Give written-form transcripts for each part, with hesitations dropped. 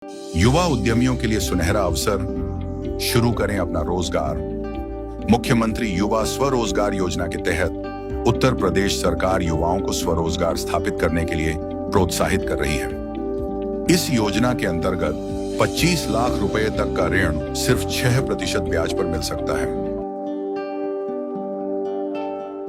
युवा उद्यमियों के लिए सुनहरा अवसर, शुरू करें अपना रोजगार। मुख्यमंत्री युवा स्वरोजगार योजना के तहत उत्तर प्रदेश सरकार युवाओं को स्वरोजगार स्थापित करने के लिए प्रोत्साहित कर रही है। इस योजना के अंतर्गत 25 लाख रुपए तक का ऋण सिर्फ 6% ब्याज पर मिल सकता है।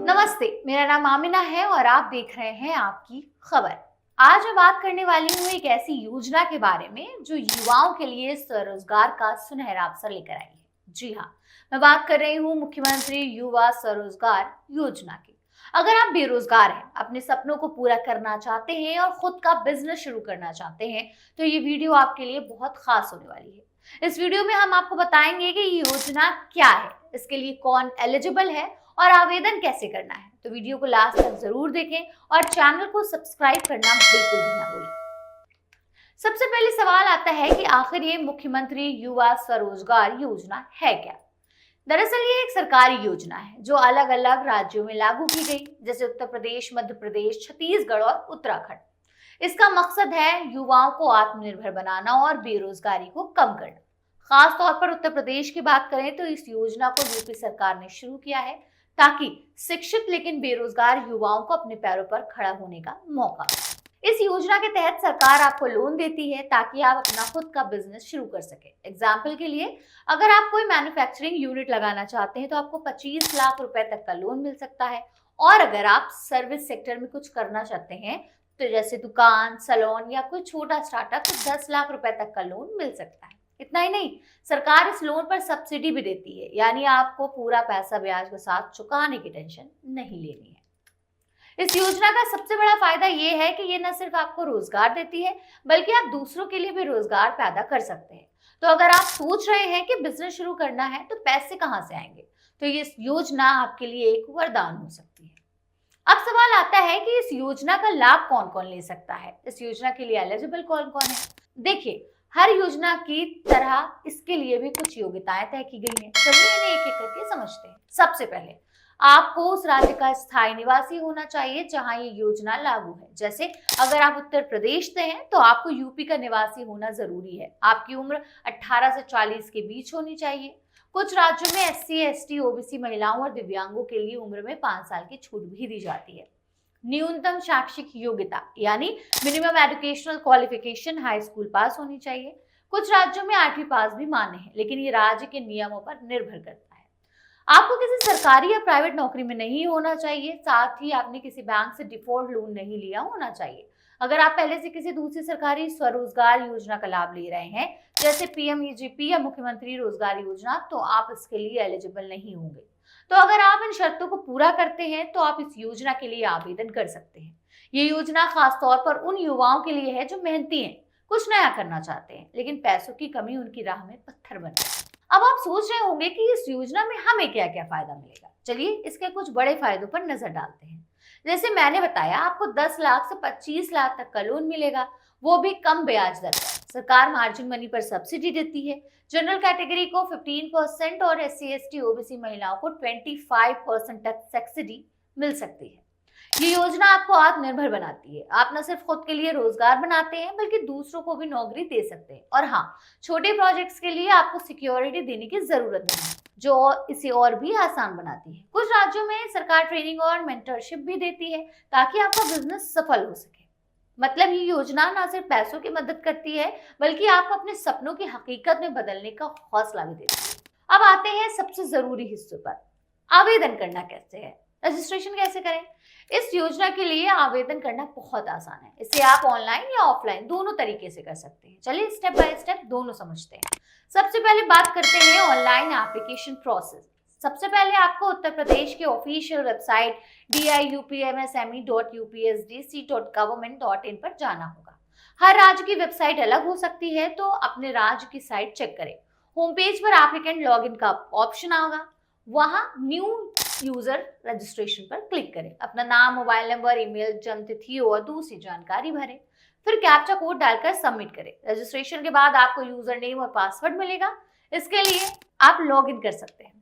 नमस्ते, मेरा नाम आमिना है और आप देख रहे हैं आपकी खबर। आज मैं बात करने वाली हूँ एक ऐसी योजना के बारे में जो युवाओं के लिए स्वरोजगार का सुनहरा अवसर लेकर आई है। जी हाँ, मैं बात कर रही हूँ मुख्यमंत्री युवा स्वरोजगार योजना की। अगर आप बेरोजगार हैं, अपने सपनों को पूरा करना चाहते हैं और खुद का बिजनेस शुरू करना चाहते हैं, तो ये वीडियो आपके लिए बहुत खास होने वाली है। इस वीडियो में हम आपको बताएंगे कि ये योजना क्या है, इसके लिए कौन एलिजिबल है और आवेदन कैसे करना है। तो वीडियो को लास्ट तक जरूर देखें और चैनल को सब्सक्राइब करना बिल्कुल भी ना भूलें। सबसे पहले सवाल आता है कि आखिर ये मुख्यमंत्री युवा स्वरोजगार योजना है क्या। दरअसल ये एक सरकारी योजना है जो अलग अलग राज्यों में लागू की गई, जैसे उत्तर प्रदेश, मध्य प्रदेश, छत्तीसगढ़ और उत्तराखंड। इसका मकसद है युवाओं को आत्मनिर्भर बनाना और बेरोजगारी को कम करना। खास तौर पर उत्तर प्रदेश की बात करें तो इस योजना को यूपी सरकार ने शुरू किया है ताकि शिक्षित लेकिन बेरोजगार युवाओं को अपने पैरों पर खड़ा होने का मौका मिले। इस योजना के तहत सरकार आपको लोन देती है ताकि आप अपना खुद का बिजनेस शुरू कर सके। एग्जाम्पल के लिए, अगर आप कोई मैन्युफैक्चरिंग यूनिट लगाना चाहते हैं तो आपको 25 लाख रुपए तक का लोन मिल सकता है। और अगर आप सर्विस सेक्टर में कुछ करना चाहते हैं, तो जैसे दुकान, सैलून या कोई छोटा स्टार्टअप, तो 10 लाख रुपए तक का लोन मिल सकता है। इतना ही नहीं, सरकार इस लोन पर सब्सिडी भी देती है, यानी आपको पूरा पैसा ब्याज के साथ चुकाने की टेंशन नहीं लेनी है। इस योजना का सबसे बड़ा फायदा ये है कि ये न सिर्फ आपको रोजगार देती है, बल्कि आप दूसरों के लिए भी रोजगार पैदा कर सकते हैं। तो अगर आप सोच रहे हैं कि बिजनेस शुरू करना है तो पैसे कहाँ से आएंगे, तो ये योजना आपके लिए एक वरदान हो सकती है। अब सवाल आता है कि इस योजना का लाभ कौन कौन ले सकता है, इस योजना के लिए एलिजिबल कौन कौन है। देखिए, हर योजना की तरह इसके लिए भी कुछ योग्यताएं तय की गई हैं। चलिए इन्हें एक एक करके समझते हैं। सबसे पहले, आपको उस राज्य का स्थायी निवासी होना चाहिए जहां ये योजना लागू है। जैसे अगर आप उत्तर प्रदेश से हैं तो आपको यूपी का निवासी होना जरूरी है। आपकी उम्र 18 से 40 के बीच होनी चाहिए। कुछ राज्यों में SC, ST, OBC महिलाओं और दिव्यांगों के लिए उम्र में 5 साल की छूट भी दी जाती है। न्यूनतम शैक्षिक योग्यता यानी minimum educational qualification high school pass होनी चाहिए। कुछ राज्यों में 8वीं पास भी मान्य है, लेकिन ये राज्य के नियमों पर निर्भर करता है। आपको किसी सरकारी या प्राइवेट नौकरी में नहीं होना चाहिए। साथ ही आपने किसी बैंक से डिफॉल्ट लोन नहीं लिया होना चाहिए। अगर आप पहले से किसी दूसरी सरकारी स्वरोजगार योजना का लाभ ले रहे हैं, जैसे PMEGP या मुख्यमंत्री रोजगार योजना, तो आप इसके लिए एलिजिबल नहीं होंगे। तो अगर आप इन शर्तों को पूरा करते हैं तो आप इस योजना के लिए आवेदन कर सकते हैं। ये योजना खास तौर पर उन युवाओं के लिए है जो मेहनती हैं, कुछ नया करना चाहते हैं, लेकिन पैसों की कमी उनकी राह में पत्थर बन गई। अब आप सोच रहे होंगे कि इस योजना में हमें क्या क्या फायदा मिलेगा। चलिए इसके कुछ बड़े फायदों पर नजर डालते हैं। जैसे मैंने बताया, आपको 10 लाख से 25 लाख तक का लोन मिलेगा, वो भी कम ब्याज दर पर। सरकार मार्जिन मनी पर सब्सिडी देती है। जनरल कैटेगरी को 15% और SC, ST, OBC महिलाओं को 25% तक सब्सिडी मिल सकती है। ये योजना आपको आत्मनिर्भर बनाती है। आप न सिर्फ खुद के लिए रोजगार बनाते हैं, बल्कि दूसरों को भी नौकरी दे सकते हैं। और हाँ, छोटे प्रोजेक्ट्स के लिए आपको सिक्योरिटी देने की जरूरत नहीं, जो इसे और भी आसान बनाती है। कुछ राज्यों में सरकार ट्रेनिंग और मेंटरशिप भी देती है ताकि आपका बिजनेस सफल हो सके। मतलब ये योजना ना सिर्फ पैसों की मदद करती है, बल्कि आपको अपने सपनों की हकीकत में बदलने का हौसला भी देती है। अब आते हैं सबसे जरूरी हिस्से पर, आवेदन करना कैसे है, रजिस्ट्रेशन कैसे करें। इस योजना के लिए आवेदन करना बहुत आसान है। इसे आप ऑनलाइन या ऑफलाइन दोनों तरीके से कर सकते हैं। चलिए स्टेप बाय स्टेप दोनों समझते हैं। सबसे पहले बात करते हैं ऑनलाइन एप्लीकेशन प्रोसेस। सबसे पहले आपको उत्तर प्रदेश के ऑफिशियल वेबसाइट diupmsme.upsdc.government.in पर जाना होगा। हर राज्य की वेबसाइट अलग हो सकती है, तो अपने राज्य की साइट चेक करें। होम पेज पर एप्लीकेंट लॉगिन का ऑप्शन आएगा, वहां न्यू यूजर रजिस्ट्रेशन पर क्लिक करें। अपना नाम, मोबाइल नंबर, ईमेल, जन्म तिथि और दूसरी जानकारी भरें। फिर कैप्चा कोड डालकर सबमिट करें। रजिस्ट्रेशन के बाद आपको यूजर नेम और पासवर्ड मिलेगा। इसके लिए आप लॉग इन कर सकते हैं।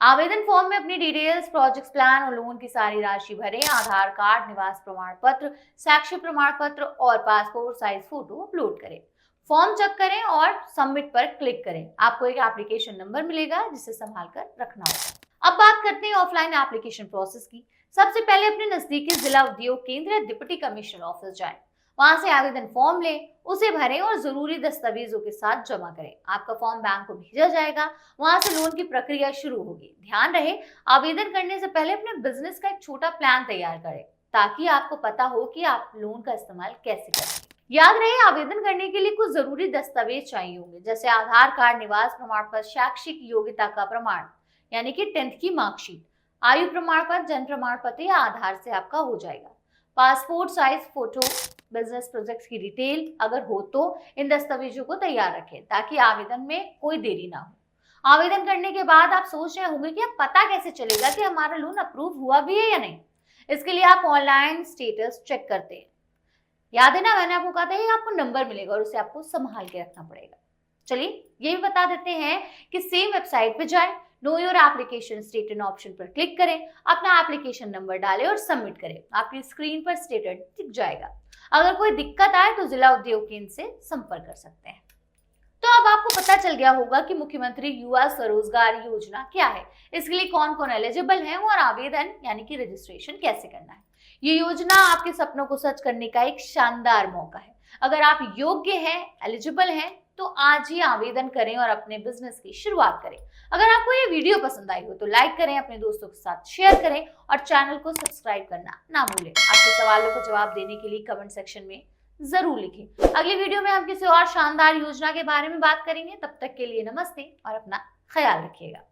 आवेदन फॉर्म में अपनी डिटेल्स, प्रोजेक्ट प्लान और लोन की सारी राशि भरें। आधार कार्ड, निवास प्रमाण पत्र, शैक्षिक प्रमाण पत्र और पासपोर्ट साइज फोटो अपलोड करें। फॉर्म चेक करें और सबमिट पर क्लिक करें। आपको एक एप्लीकेशन नंबर मिलेगा जिसे संभाल कर रखना होगा। अब बात करते हैं ऑफलाइन एप्लीकेशन प्रोसेस की। सबसे पहले अपने नजदीकी जिला उद्योग केंद्र या डिप्टी कमिश्नर ऑफिस जाएं। वहां से आवेदन फॉर्म लें, उसे भरें और जरूरी दस्तावेजों के साथ जमा करें। आपका फॉर्म बैंक को भेजा जाएगा, वहां से लोन की प्रक्रिया शुरू होगी। ध्यान रहे, आवेदन करने से पहले अपने बिजनेस का एक छोटा प्लान तैयार करें ताकि आपको पता हो कि आप लोन का इस्तेमाल कैसे करें। याद रहे, आवेदन करने के लिए कुछ जरूरी दस्तावेज चाहिए होंगे, जैसे आधार कार्ड, निवास प्रमाण पत्र, शैक्षिक योग्यता का प्रमाण यानी कि 10th की मार्कशीट, आयु प्रमाण पत्र, जन्म प्रमाण पत्र या आधार से आपका हो जाएगा। Passport size photo, business projects की डिटेल अगर हो तो इन दस्तावेजों को तैयार रखें ताकि आवेदन में कोई देरी ना हो। आवेदन करने के बाद आप सोच रहे होंगे कि अब पता कैसे चलेगा कि हमारा लोन अप्रूव हुआ भी है या नहीं। इसके लिए आप ऑनलाइन स्टेटस चेक करते हैं। याद है ना, मैंने आपको कहा था कि आपको नंबर मिलेगा और उसे आपको संभाल के रखना पड़ेगा। चलिए ये भी बता देते हैं कि सेम वेबसाइट पे जाएं, know your application status option पर क्लिक करें, अपना एप्लीकेशन नंबर डालें और सबमिट करें। आपकी स्क्रीन पर स्टेटस दिख जाएगा। अगर कोई दिक्कत आए तो जिला उद्योग केंद्र से संपर्क कर सकते हैं। तो अब आपको पता चल गया होगा कि मुख्यमंत्री युवा स्वरोजगार योजना क्या है, इसके लिए कौन कौन एलिजिबल है और आवेदन यानी कि रजिस्ट्रेशन कैसे करना है। ये योजना आपके सपनों को सच करने का एक शानदार मौका है। अगर आप योग्य हैं, एलिजिबल हैं, तो आज ही आवेदन करें और अपने बिजनेस की शुरुआत करें। अगर आपको ये वीडियो पसंद आई हो तो लाइक करें, अपने दोस्तों के साथ शेयर करें और चैनल को सब्सक्राइब करना ना भूलें। आपके सवालों को जवाब देने के लिए कमेंट सेक्शन में जरूर लिखें। अगली वीडियो में हम किसी और शानदार योजना के बारे में बात करेंगे। तब तक के लिए नमस्ते और अपना ख्याल रखिएगा।